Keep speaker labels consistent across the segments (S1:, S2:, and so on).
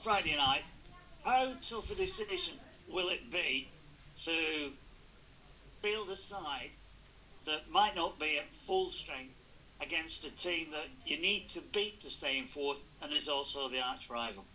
S1: Friday night. How tough a decision will it be to field a side that might not be at full strength against a team that you need to beat to stay in fourth and is also the arch rival?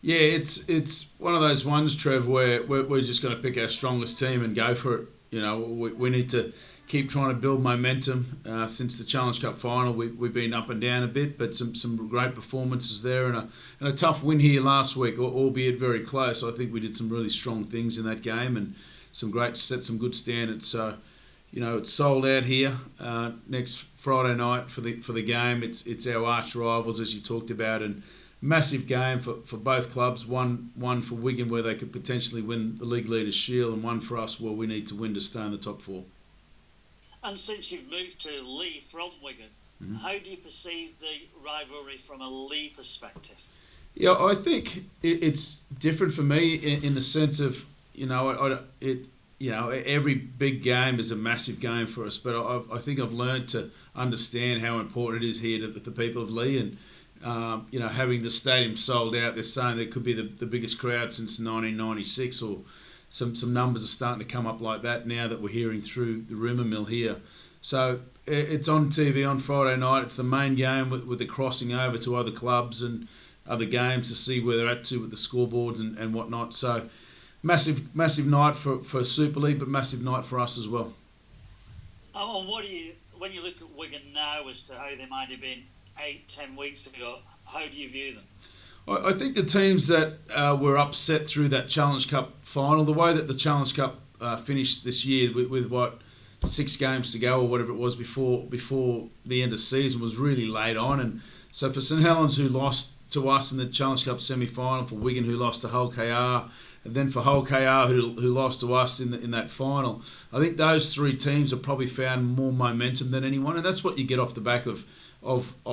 S2: Yeah, it's one of those ones, Trev, where we're just going to pick our strongest team and go for it. We need to keep trying to build momentum. Since the Challenge Cup final, we've been up and down a bit, but some great performances there and a tough win here last week, albeit very close. I think we did some really strong things in that game and set some good standards. So, it's sold out here next Friday night for the game. It's our arch rivals, as you talked about, and massive game for both clubs. One for Wigan where they could potentially win the League Leaders' Shield, and one for us where we need to win to stay in the top four.
S1: And since you've moved to Leigh from Wigan, how do you perceive the rivalry from a Leigh perspective?
S2: Yeah, I think it's different for me in the sense of, every big game is a massive game for us, but I think I've learned to understand how important it is here to the people of Leigh, and having the stadium sold out. They're saying there could be the biggest crowd since 1996, or some numbers are starting to come up like that now that we're hearing through the rumour mill here. So it's on TV on Friday night. It's the main game with the crossing over to other clubs and other games to see where they're at to with the scoreboards and whatnot. So massive night for Super League, but massive night for us as well.
S1: And when you look at Wigan now as to how they might have been 8-10 weeks ago, how do you view them?
S2: I think the teams that were upset through that Challenge Cup final, the way that the Challenge Cup finished this year with 6 games to go or whatever it was before the end of season, was really late on. And so for St Helens, who lost to us in the Challenge Cup semi-final, for Wigan, who lost to Hull KR, and then for Hull KR, who lost to us in that final, I think those 3 teams have probably found more momentum than anyone, and that's what you get off the back of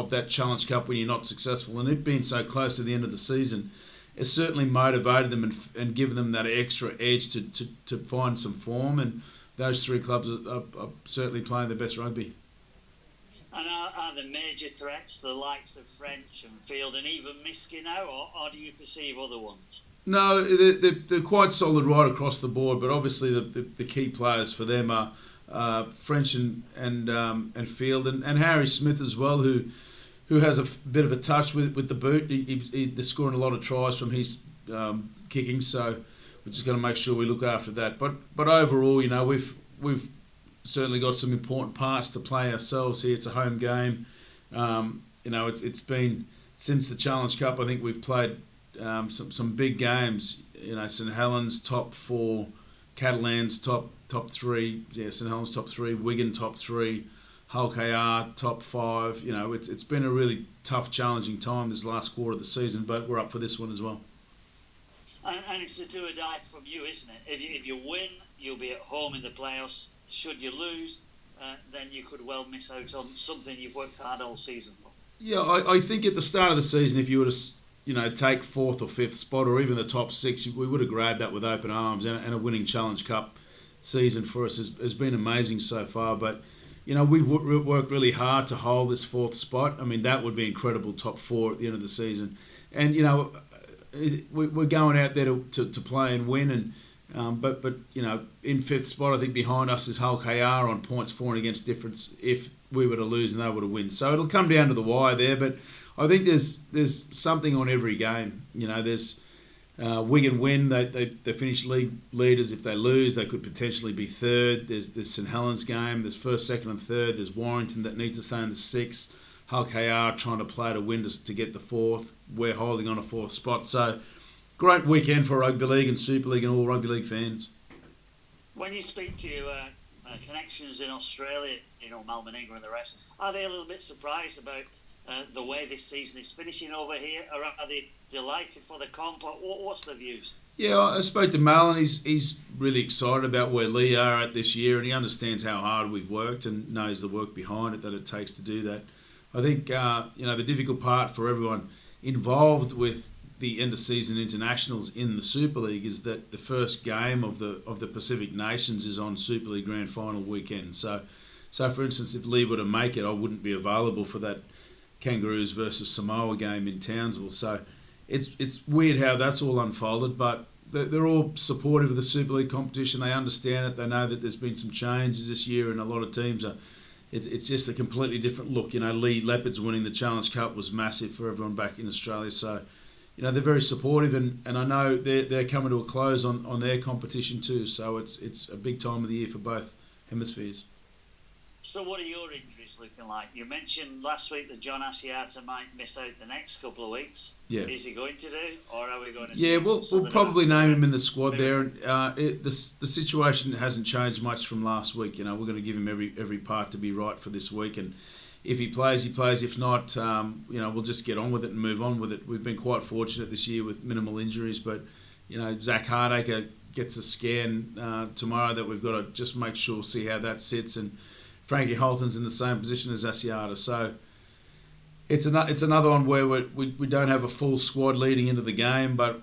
S2: that Challenge Cup when you're not successful. And it being so close to the end of the season, it's certainly motivated them and given them that extra edge to find some form. And those 3 clubs are certainly playing their best rugby.
S1: And are the major threats the likes of French and Field and even Miskey now, or do you perceive other ones?
S2: No, they're quite solid right across the board, but obviously the key players for them are French and Field and Harry Smith as well, who has a bit of a touch with the boot. They're scoring a lot of tries from his kicking, so we're just going to make sure we look after that. But overall, we've certainly got some important parts to play ourselves here. It's a home game. It's been since the Challenge Cup. I think we've played some big games. St Helens top 4, Catalans top 3. Yeah, St Helens top 3, Wigan top 3, Hull KR top 5. It's been a really tough, challenging time this last quarter of the season, but we're up for this one as well.
S1: And it's a do or die from you, isn't it? If you win, you'll be at home in the playoffs. Should you lose, then you could well miss out on something you've worked hard all season for.
S2: Yeah, I think at the start of the season, if you were to take 4th or 5th spot or even the top 6, we would have grabbed that with open arms, and a winning Challenge Cup season for us has been amazing so far. But we've worked really hard to hold this 4th spot. I mean, that would be incredible, top 4 at the end of the season. And we're going out there to play and win. And but in 5th spot, I think behind us is Hull KR on points for and against difference if we were to lose and they were to win. So it'll come down to the wire there. But I think there's something on every game. There's Wigan win, they finish league leaders. If they lose, they could potentially be 3rd. There's St Helens game. There's 1st, 2nd and 3rd. There's Warrington that needs to stay in the 6th. Hull KR trying to play to win to get the 4th. We're holding on a 4th spot. So great weekend for Rugby League and Super League and all Rugby League fans.
S1: When you speak to your connections in Australia, Melbourne, England and the rest, are they a little bit surprised about the way this season is finishing over here, or are they delighted for the comp? What's the views?
S2: Yeah, I spoke to Mal, and he's really excited about where Leigh are at this year, and he understands how hard we've worked and knows the work behind it that it takes to do that. I think the difficult part for everyone involved with the end of season internationals in the Super League is that the first game of the Pacific Nations is on Super League Grand Final weekend. So for instance, if Leigh were to make it, I wouldn't be available for that Kangaroos versus Samoa game in Townsville. So it's weird how that's all unfolded, but they're all supportive of the Super League competition. They understand it. They know that there's been some changes this year, and a lot of teams are. It's just a completely different look. Lee Leopards winning the Challenge Cup was massive for everyone back in Australia. So, they're very supportive, and I know they're coming to a close on their competition too. So it's a big time of the year for both hemispheres.
S1: So what are your injuries looking like? You mentioned last week that John Asiata might miss out the next couple of weeks.
S2: Yeah.
S1: Is he going to do, or are we going to see?
S2: Yeah, we'll probably name him in the squad there. And the situation hasn't changed much from last week. We're going to give him every part to be right for this week, and if he plays, he plays. If not, we'll just get on with it and move on with it. We've been quite fortunate this year with minimal injuries, but Zach Hardacre gets a scan tomorrow that we've got to just make sure, see how that sits, and Frankie Holton's in the same position as Asiata. So it's another one where we don't have a full squad leading into the game, but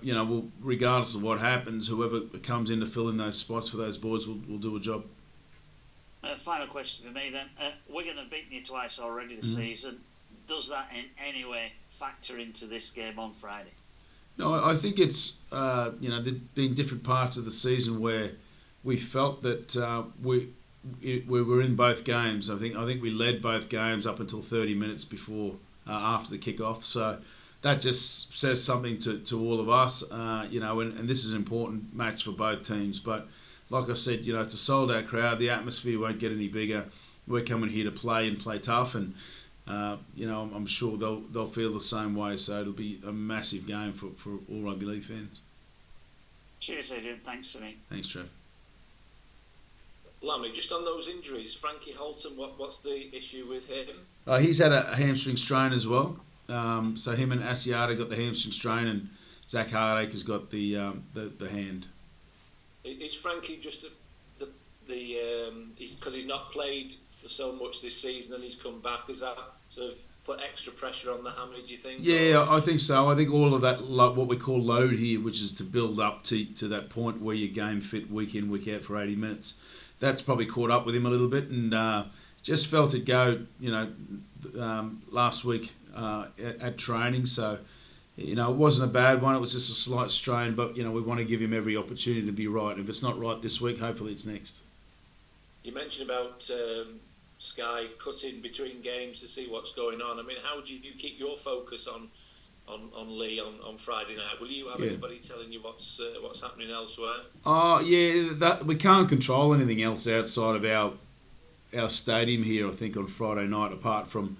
S2: regardless of what happens, whoever comes in to fill in those spots for those boards will do a job.
S1: Final question for me then. Wigan have beaten you twice already this season. Does that in any way factor into this game on Friday?
S2: No, I think it's there've been different parts of the season where we felt that we were in both games. I think we led both games up until 30 minutes before after the kick-off. So that just says something to all of us, and this is an important match for both teams. But like I said, it's a sold-out crowd. The atmosphere won't get any bigger. We're coming here to play and play tough, and I'm sure they'll feel the same way. So it'll be a massive game for all rugby league fans.
S1: Cheers, Adrian. Thanks for me.
S2: Thanks, Trev.
S3: Lammy, just on those injuries, Frankie Holton, what's the issue with him?
S2: He's had a hamstring strain as well. So him and Asiata got the hamstring strain, and Zach Hardacre's got the hand.
S3: Is Frankie just because he's not played for so much this season and he's come back? Is that sort of put extra pressure on the hammy, do you think?
S2: Yeah, I think so. I think all of that, what we call load here, which is to build up to that point where you're game fit week in, week out for 80 minutes, that's probably caught up with him a little bit, and just felt it go, last week at training. So, it wasn't a bad one. It was just a slight strain, but, we want to give him every opportunity to be right. If it's not right this week, hopefully it's next.
S3: You mentioned about Sky cutting between games to see what's going on. I mean, how do you keep your focus on Lee on Friday night? Will you have anybody telling you what's happening elsewhere?
S2: That we can't control anything else outside of our stadium here, I think, on Friday night, apart from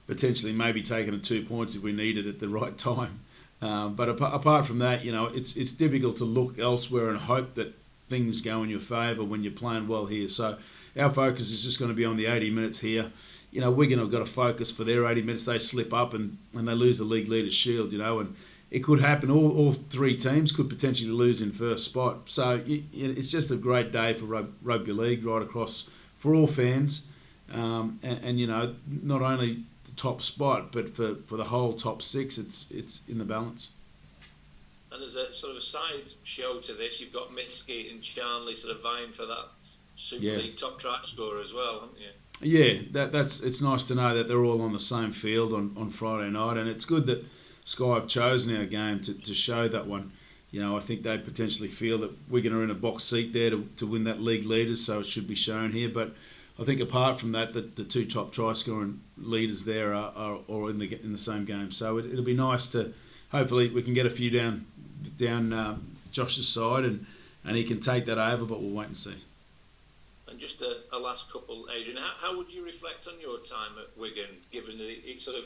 S2: potentially maybe taking 2 points if we need it at the right time. But apart from that, it's difficult to look elsewhere and hope that things go in your favour when you're playing well here. So our focus is just going to be on the 80 minutes here. Wigan have got to focus for their 80 minutes. They slip up and they lose the league leaders' shield, and it could happen. All three teams could potentially lose in first spot. So it's just a great day for rugby league right across for all fans. And not only the top spot, but for the whole top six, it's in the balance.
S3: And as a sort of a side show to this, you've got Mitski and Charnley sort of vying for that Super League top try scorer as well, haven't you?
S2: Yeah, it's nice to know that they're all on the same field on Friday night, and it's good that Sky have chosen our game to show that one. I think they potentially feel that Wigan are in a box seat there to win that league leaders, so it should be shown here. But I think apart from that, the two top try scoring leaders there are in the same game. So it'll be nice to hopefully we can get a few down Josh's side and he can take that over, but we'll wait and see.
S3: And just a last couple, Adrian, how would you reflect on your time at Wigan, given that it sort of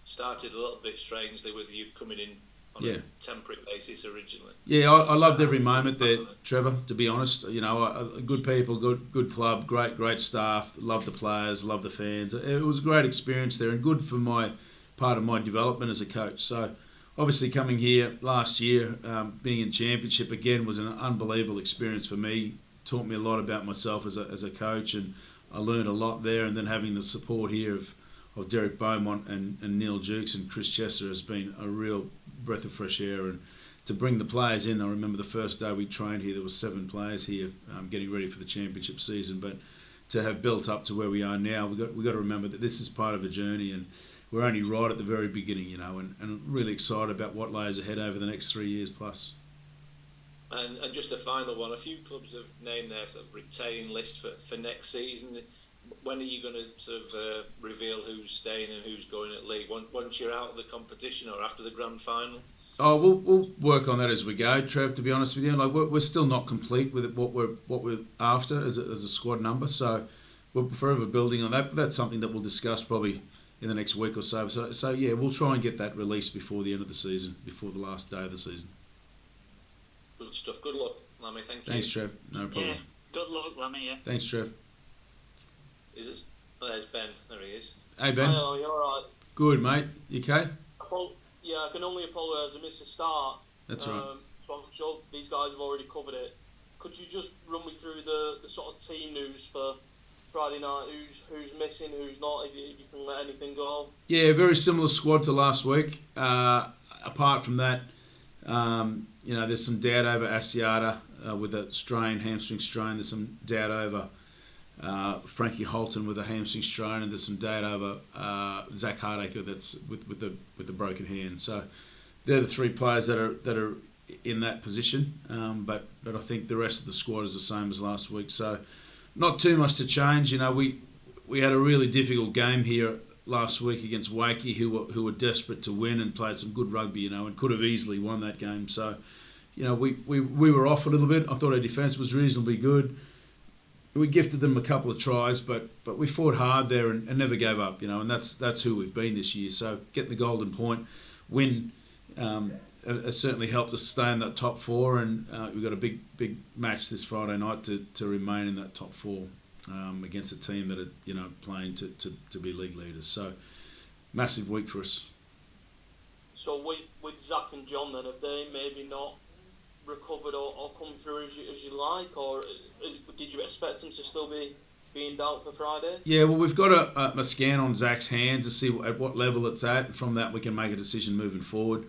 S3: started a little bit strangely with you coming in on a temporary basis originally? Yeah,
S2: I loved every moment there, Trevor, to be honest. Good people, good club, great staff, loved the players, loved the fans. It was a great experience there and good for part of my development as a coach. So obviously coming here last year, being in championship again was an unbelievable experience for me. Taught me a lot about myself as a coach, and I learned a lot there. And then having the support here of Derek Beaumont and Neil Jukes and Chris Chester has been a real breath of fresh air. And to bring the players in, I remember the first day we trained here, there was 7 players here getting ready for the championship season. But to have built up to where we are now, we've got to remember that this is part of a journey, and we're only right at the very beginning, you know, and really excited about what lies ahead over the next 3 years plus.
S3: And just a final one, a few clubs have named their sort of retain list for next season. When are you going to sort of reveal who's staying and who's going at league? Once you're out of the competition or after the grand final?
S2: Oh, we'll work on that as we go, Trev. To be honest with you, like we're still not complete with what we're after as a squad number. So we're forever building on that. But that's something that we'll discuss probably in the next week or so. So yeah, we'll try and get that released before the end of the season, before the last day of the season.
S3: Good stuff. Good luck, Lammy. Thank you.
S2: Thanks, Trev. No problem.
S1: Yeah, good luck, Lammy. Yeah.
S2: Thanks, Trev.
S3: There's Ben. There he is.
S2: Hey, Ben.
S4: Hello, you alright?
S2: Good, mate. You okay?
S4: Yeah, I can only apologise. I missed the start.
S2: That's all right.
S4: So I'm sure these guys have already covered it. Could you just run me through the sort of team news for Friday night? Who's missing? Who's not? If you can let anything go.
S2: Yeah, very similar squad to last week. Apart from that, you know, there's some doubt over Asiata with a hamstring strain. There's some doubt over Frankie Holton with a hamstring strain, and there's some doubt over Zach Hardacre that's with the broken hand. So they're the three players that are in that position. But I think the rest of the squad is the same as last week. So not too much to change. You know, we had a really difficult game here last week against Wakey, who were desperate to win and played some good rugby, you know, and could have easily won that game. So, you know, we were off a little bit. I thought our defence was reasonably good. We gifted them a couple of tries, but we fought hard there and never gave up, you know, and that's who we've been this year. So getting the golden point win has certainly helped us stay in that top four, and we've got a big match this Friday night to remain in that top four against a team that are, you know, playing to be league leaders. So massive week for us.
S4: So with Zach and John, then, have they maybe not recovered or come through as you like, or did you expect them to still be in doubt for Friday?
S2: Yeah, well, we've got a scan on Zach's hand to see at what level it's at, and from that we can make a decision moving forward.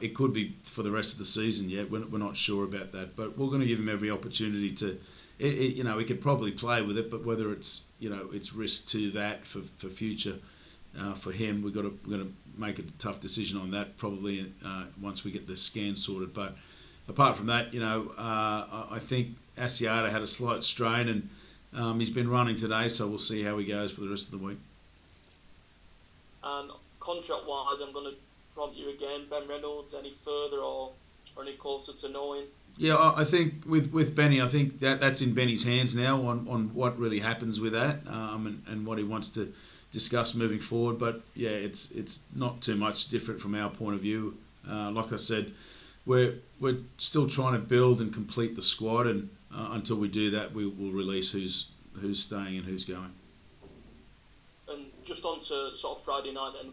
S2: It could be for the rest of the season yet. We're not sure about that, but we're going to give him every opportunity to. You know, he could probably play with it, but whether it's, you know, it's risk to that for future for him, we're going to make a tough decision on that probably once we get the scan sorted. But apart from that, you know, I think Asiata had a slight strain, and he's been running today, so we'll see how he goes for the rest of the week.
S4: And contract-wise, I'm going to prompt you again, Ben Reynolds, any further or any closer to knowing?
S2: Yeah, I think with Benny, I think that's in Benny's hands now on what really happens with that and what he wants to discuss moving forward. But yeah, it's not too much different from our point of view. Like I said, we're still trying to build and complete the squad, and until we do that, we will release who's staying and who's going.
S4: And just on to sort of Friday night then,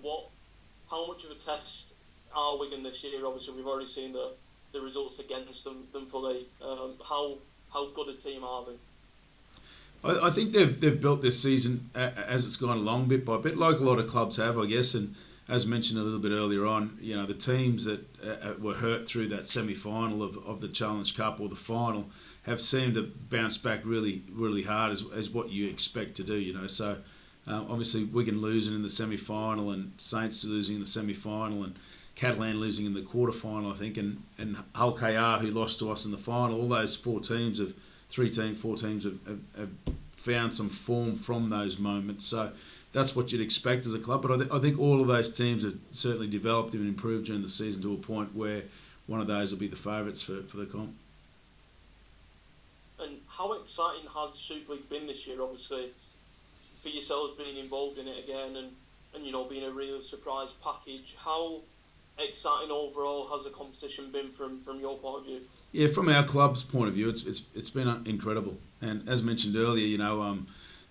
S4: how much of a test are Wigan this year? Obviously, we've already seen the results against them fully. How good a team are they?
S2: I think they've built this season as it's gone along bit by bit, like a lot of clubs have, I guess. And as mentioned a little bit earlier on, you know, the teams that were hurt through that semi-final of the Challenge Cup or the final have seemed to bounce back really, really hard as what you expect to do, you know. So obviously Wigan losing in the semi-final, and Saints losing in the semi-final, and Catalan losing in the quarter-final, I think, and Hull KR, who lost to us in the final. All those four teams have found some form from those moments. So that's what you'd expect as a club. But I think all of those teams have certainly developed and improved during the season to a point where one of those will be the favourites for the comp.
S4: And how exciting has Super League been this year, obviously, for yourselves being involved in it again and you know, being a real surprise package? How exciting overall has the competition been from your point of view?
S2: Yeah, from our club's point of view, it's been incredible. And as mentioned earlier, you know,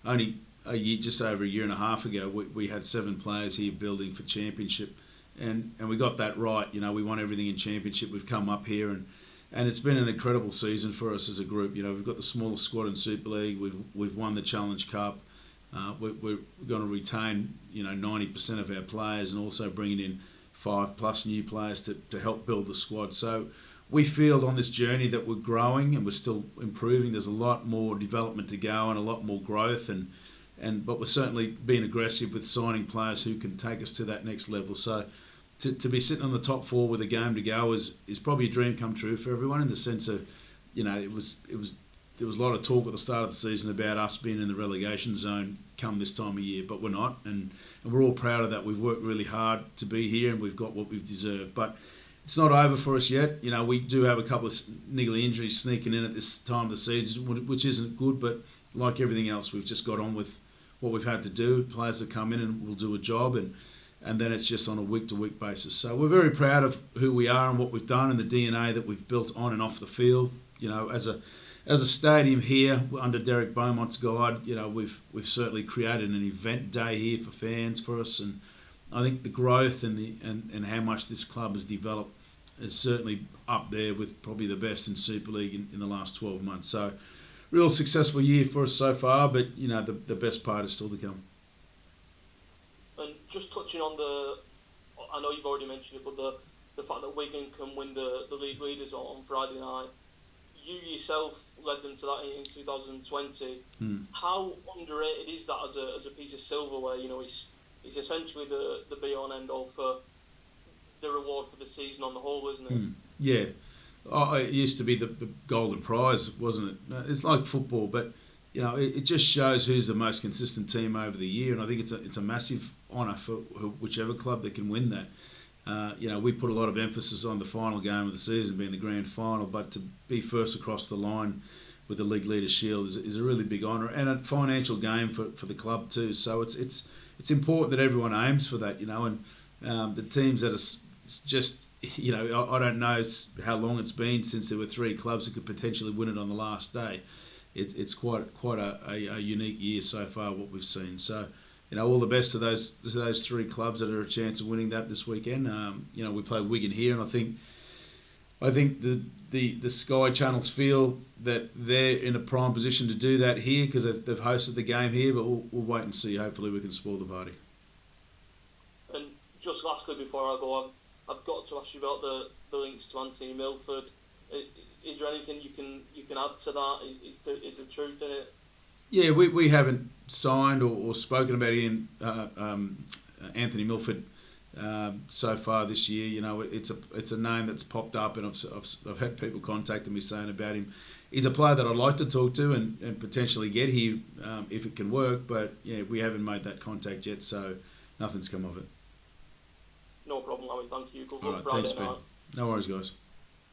S2: only just over a year and a half ago, we had 7 players here building for championship, and we got that right. You know, we won everything in championship. We've come up here, and it's been an incredible season for us as a group. You know, we've got the smallest squad in Super League. We've won the Challenge Cup. We're going to retain, you know, 90% of our players, and also bringing in 5+ new players to help build the squad. So we feel on this journey that we're growing and we're still improving. There's a lot more development to go and a lot more growth, and but we're certainly being aggressive with signing players who can take us to that next level. So to be sitting on the top 4 with a game to go is probably a dream come true for everyone, in the sense of, there was a lot of talk at the start of the season about us being in the relegation zone come this time of year, but we're not, and we're all proud of that. We've worked really hard to be here, and we've got what we've deserved. But it's not over for us yet. We do have a couple of niggly injuries sneaking in at this time of the season, which isn't good, but like everything else, we've just got on with what we've had to do. Players have come in and will do a job, and then it's just on a week-to-week basis. So we're very proud of who we are and what we've done and the DNA that we've built on and off the field. As a stadium here under Derek Beaumont's guide, we've certainly created an event day here for fans for us, and I think the growth and how much this club has developed is certainly up there with probably the best in Super League in the last 12 months. So, real successful year for us so far, but the best part is still to come.
S4: And just touching on I know you've already mentioned it, but the fact that Wigan can win the league leaders on Friday night, you yourself led them to that in 2020. How underrated is that as a piece of silverware? It's essentially the be all and end all for the reward for the season on the whole, isn't it?
S2: Yeah. It used to be the golden prize, wasn't it? It's like football, but it just shows who's the most consistent team over the year, and I think it's a massive honour for whichever club that can win that. We put a lot of emphasis on the final game of the season being the grand final, but to be first across the line with the League Leaders' Shield is a really big honour, and a financial game for the club too. So it's important that everyone aims for that, and the teams that are just, I don't know how long it's been since there were 3 clubs that could potentially win it on the last day. It's quite a unique year so far, what we've seen. So, all the best to those 3 clubs that are a chance of winning that this weekend. We play Wigan here, and I think the Sky channels feel that they're in a prime position to do that here because they've hosted the game here. But we'll wait and see. Hopefully, we can spoil the party.
S4: And just lastly, before I go on, I've got to ask you about the links to Anthony Milford. Is there anything you can add to that? Is there truth in it?
S2: Yeah, we haven't signed or spoken about him, Anthony Milford, so far this year. It's a name that's popped up, and I've had people contacting me saying about him. He's a player that I'd like to talk to and potentially get here if it can work, but we haven't made that contact yet, so nothing's come of it.
S4: No problem, Larry. Thank you. Good
S2: All
S4: luck
S2: right,
S4: Friday
S2: thanks, Ben.
S4: night.
S2: No worries, guys.